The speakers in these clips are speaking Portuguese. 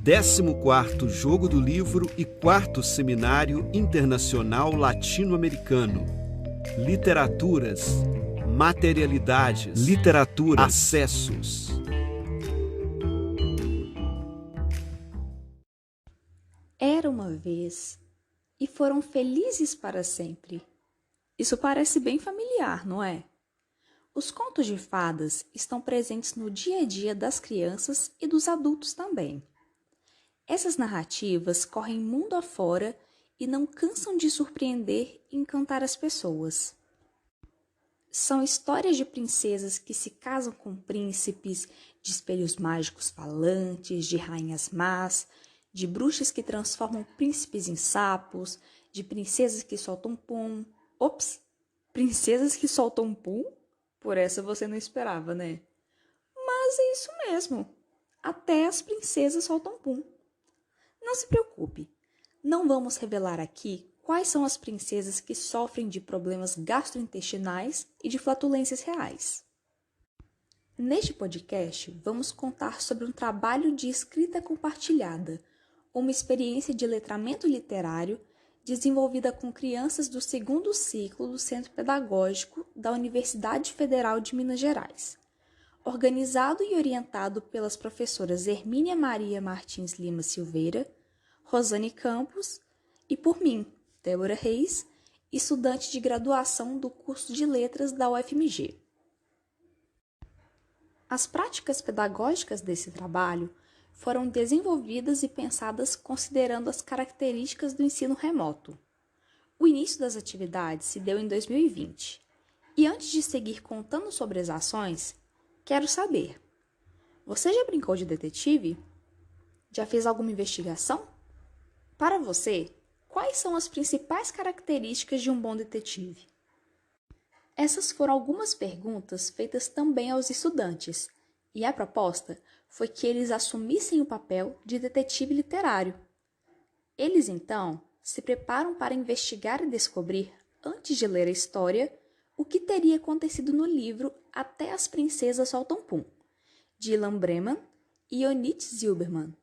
14º Jogo do Livro e 4º Seminário Internacional Latino-Americano. Literaturas, materialidades, literatura, acessos. Era uma vez, e foram felizes para sempre. Isso parece bem familiar, não é? Os contos de fadas estão presentes no dia a dia das crianças e dos adultos também. Essas narrativas correm mundo afora e não cansam de surpreender e encantar as pessoas. São histórias de princesas que se casam com príncipes, de espelhos mágicos falantes, de rainhas más, de bruxas que transformam príncipes em sapos, de princesas que soltam pum. Ops! Princesas que soltam pum? Por essa você não esperava, né? Mas é isso mesmo. Até as princesas soltam pum. Não se preocupe. Não vamos revelar aqui quais são as princesas que sofrem de problemas gastrointestinais e de flatulências reais. Neste podcast, vamos contar sobre um trabalho de escrita compartilhada, uma experiência de letramento literário desenvolvida com crianças do 2º ciclo do Centro Pedagógico da Universidade Federal de Minas Gerais, organizado e orientado pelas professoras Hermínia Maria Martins Lima Silveira, Rosane Campos e por mim, Débora Reis, estudante de graduação do curso de Letras da UFMG. As práticas pedagógicas desse trabalho foram desenvolvidas e pensadas considerando as características do ensino remoto. O início das atividades se deu em 2020. E antes de seguir contando sobre as ações, quero saber: você já brincou de detetive? Já fez alguma investigação? Para você, quais são as principais características de um bom detetive? Essas foram algumas perguntas feitas também aos estudantes, e a proposta foi que eles assumissem o papel de detetive literário. Eles, então, se preparam para investigar e descobrir, antes de ler a história, o que teria acontecido no livro Até as Princesas Soltam Pum, de Ilan Breman e Onit Zilberman.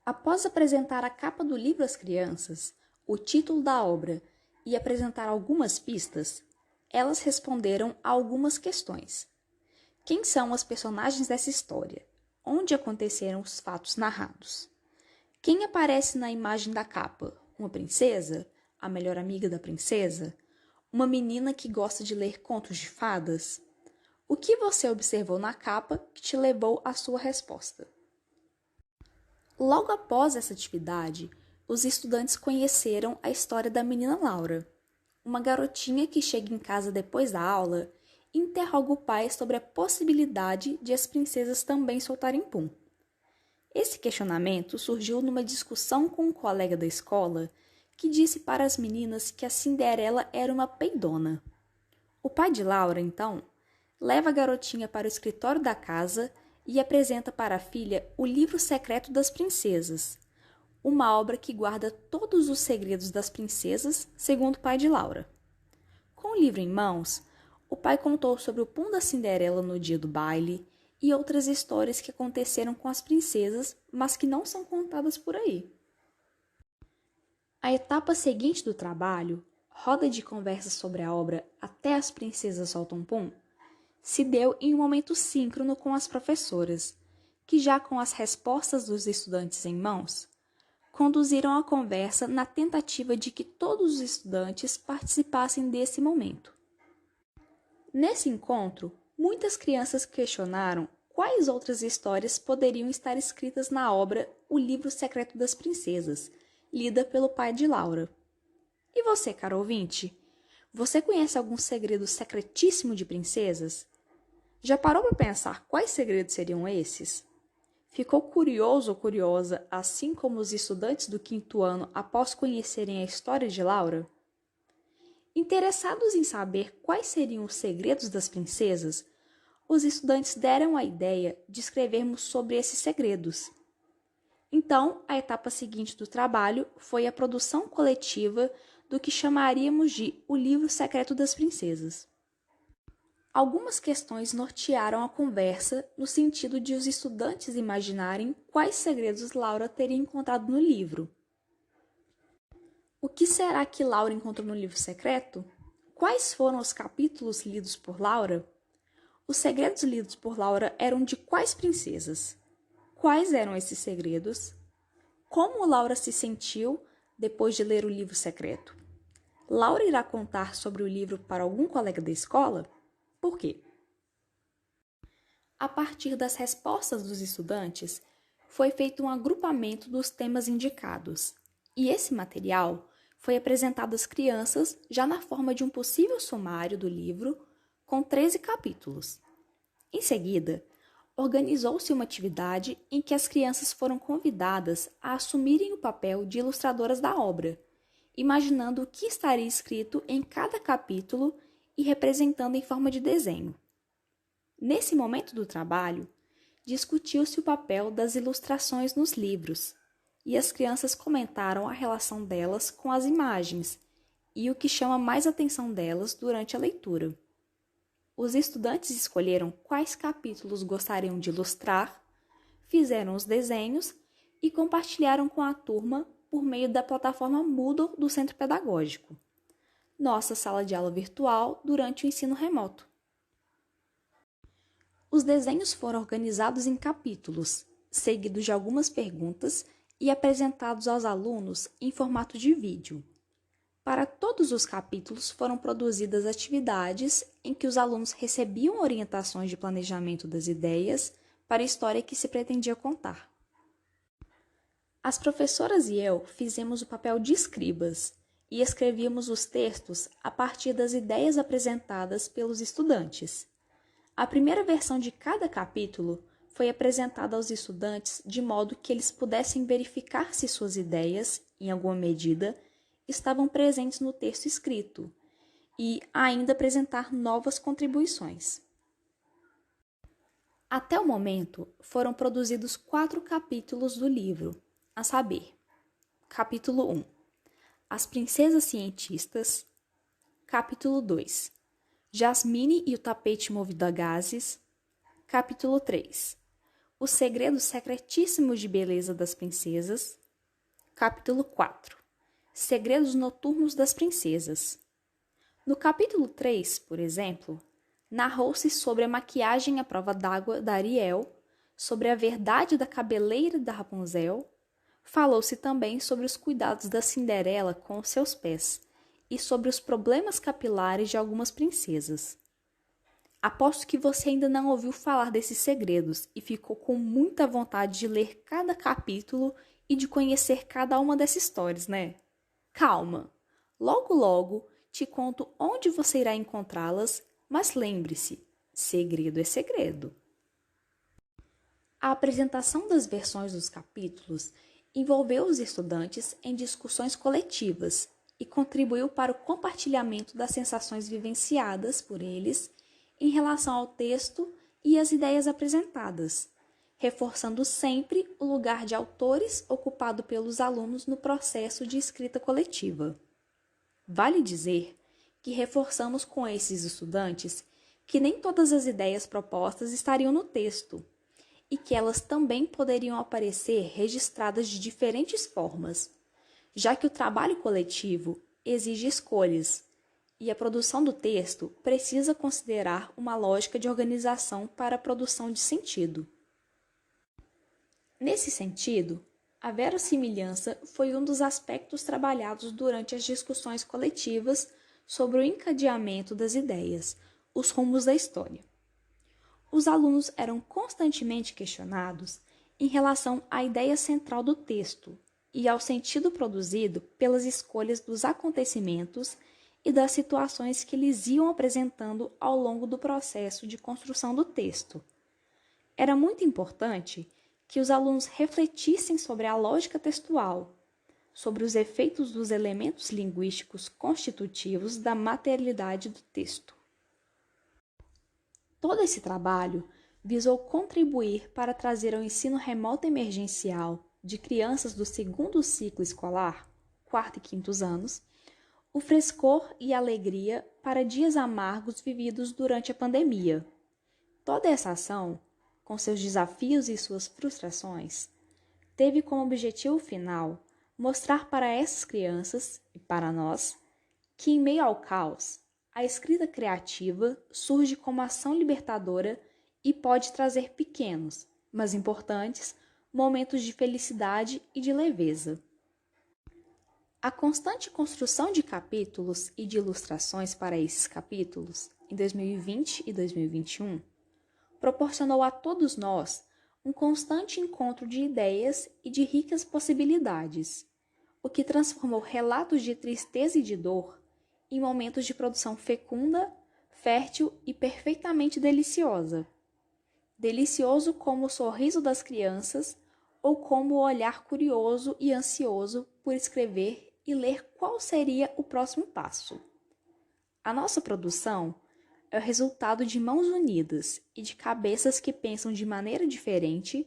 Após apresentar a capa do livro às crianças, o título da obra e apresentar algumas pistas, elas responderam a algumas questões. Quem são as personagens dessa história? Onde aconteceram os fatos narrados? Quem aparece na imagem da capa? Uma princesa? A melhor amiga da princesa? Uma menina que gosta de ler contos de fadas? O que você observou na capa que te levou à sua resposta? Logo após essa atividade, os estudantes conheceram a história da menina Laura, uma garotinha que chega em casa depois da aula e interroga o pai sobre a possibilidade de as princesas também soltarem pum. Esse questionamento surgiu numa discussão com um colega da escola que disse para as meninas que a Cinderela era uma peidona. O pai de Laura, então, leva a garotinha para o escritório da casa e apresenta para a filha o Livro Secreto das Princesas, uma obra que guarda todos os segredos das princesas, segundo o pai de Laura. Com o livro em mãos, o pai contou sobre o pum da Cinderela no dia do baile e outras histórias que aconteceram com as princesas, mas que não são contadas por aí. A etapa seguinte do trabalho, roda de conversa sobre a obra Até as Princesas Soltam Pum, se deu em um momento síncrono com as professoras, que já com as respostas dos estudantes em mãos, conduziram a conversa na tentativa de que todos os estudantes participassem desse momento. Nesse encontro, muitas crianças questionaram quais outras histórias poderiam estar escritas na obra O Livro Secreto das Princesas, lida pelo pai de Laura. E você, caro ouvinte? Você conhece algum segredo secretíssimo de princesas? Já parou para pensar quais segredos seriam esses? Ficou curioso ou curiosa, assim como os estudantes do 5º ano após conhecerem a história de Laura? Interessados em saber quais seriam os segredos das princesas, os estudantes deram a ideia de escrevermos sobre esses segredos. Então, a etapa seguinte do trabalho foi a produção coletiva do que chamaríamos de O Livro Secreto das Princesas. Algumas questões nortearam a conversa no sentido de os estudantes imaginarem quais segredos Laura teria encontrado no livro. O que será que Laura encontrou no livro secreto? Quais foram os capítulos lidos por Laura? Os segredos lidos por Laura eram de quais princesas? Quais eram esses segredos? Como Laura se sentiu depois de ler o livro secreto? Laura irá contar sobre o livro para algum colega da escola? Por quê? A partir das respostas dos estudantes, foi feito um agrupamento dos temas indicados, e esse material foi apresentado às crianças já na forma de um possível sumário do livro com 13 capítulos. Em seguida, organizou-se uma atividade em que as crianças foram convidadas a assumirem o papel de ilustradoras da obra, imaginando o que estaria escrito em cada capítulo e representando em forma de desenho. Nesse momento do trabalho, discutiu-se o papel das ilustrações nos livros, e as crianças comentaram a relação delas com as imagens e o que chama mais atenção delas durante a leitura. Os estudantes escolheram quais capítulos gostariam de ilustrar, fizeram os desenhos e compartilharam com a turma por meio da plataforma Moodle do Centro Pedagógico, nossa sala de aula virtual durante o ensino remoto. Os desenhos foram organizados em capítulos, seguidos de algumas perguntas e apresentados aos alunos em formato de vídeo. Para todos os capítulos foram produzidas atividades em que os alunos recebiam orientações de planejamento das ideias para a história que se pretendia contar. As professoras e eu fizemos o papel de escribas e escrevíamos os textos a partir das ideias apresentadas pelos estudantes. A primeira versão de cada capítulo foi apresentada aos estudantes de modo que eles pudessem verificar se suas ideias, em alguma medida, estavam presentes no texto escrito e ainda apresentar novas contribuições. Até o momento, foram produzidos 4 capítulos do livro, a saber, capítulo 1, As Princesas Cientistas, capítulo 2, Jasmine e o Tapete Movido a Gases, capítulo 3, Os Segredos Secretíssimos de Beleza das Princesas, capítulo 4, Segredos Noturnos das Princesas. No capítulo 3, por exemplo, narrou-se sobre a maquiagem à prova d'água da Ariel, sobre a verdade da cabeleira da Rapunzel, falou-se também sobre os cuidados da Cinderela com os seus pés e sobre os problemas capilares de algumas princesas. Aposto que você ainda não ouviu falar desses segredos e ficou com muita vontade de ler cada capítulo e de conhecer cada uma dessas histórias, né? Calma! Logo, logo te conto onde você irá encontrá-las, mas lembre-se, segredo é segredo. A apresentação das versões dos capítulos envolveu os estudantes em discussões coletivas e contribuiu para o compartilhamento das sensações vivenciadas por eles em relação ao texto e às ideias apresentadas, reforçando sempre o lugar de autores ocupado pelos alunos no processo de escrita coletiva. Vale dizer que reforçamos com esses estudantes que nem todas as ideias propostas estariam no texto e que elas também poderiam aparecer registradas de diferentes formas, já que o trabalho coletivo exige escolhas e a produção do texto precisa considerar uma lógica de organização para a produção de sentido. Nesse sentido, a verossimilhança foi um dos aspectos trabalhados durante as discussões coletivas sobre o encadeamento das ideias, os rumos da história. Os alunos eram constantemente questionados em relação à ideia central do texto e ao sentido produzido pelas escolhas dos acontecimentos e das situações que eles iam apresentando ao longo do processo de construção do texto. Era muito importante que os alunos refletissem sobre a lógica textual, sobre os efeitos dos elementos linguísticos constitutivos da materialidade do texto. Todo esse trabalho visou contribuir para trazer ao ensino remoto emergencial de crianças do segundo ciclo escolar, quarto e quintos anos, o frescor e alegria para dias amargos vividos durante a pandemia. Toda essa ação, com seus desafios e suas frustrações, teve como objetivo final mostrar para essas crianças e para nós que, em meio ao caos, a escrita criativa surge como ação libertadora e pode trazer pequenos, mas importantes, momentos de felicidade e de leveza. A constante construção de capítulos e de ilustrações para esses capítulos, em 2020 e 2021, proporcionou a todos nós um constante encontro de ideias e de ricas possibilidades, o que transformou relatos de tristeza e de dor em momentos de produção fecunda, fértil e perfeitamente deliciosa. Delicioso como o sorriso das crianças ou como o olhar curioso e ansioso por escrever e ler qual seria o próximo passo. A nossa produção é o resultado de mãos unidas e de cabeças que pensam de maneira diferente,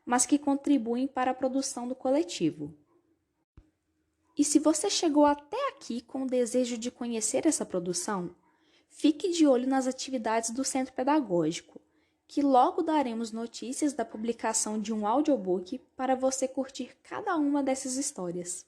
mas que contribuem para a produção do coletivo. E se você chegou até aqui com o desejo de conhecer essa produção, fique de olho nas atividades do Centro Pedagógico, que logo daremos notícias da publicação de um audiobook para você curtir cada uma dessas histórias.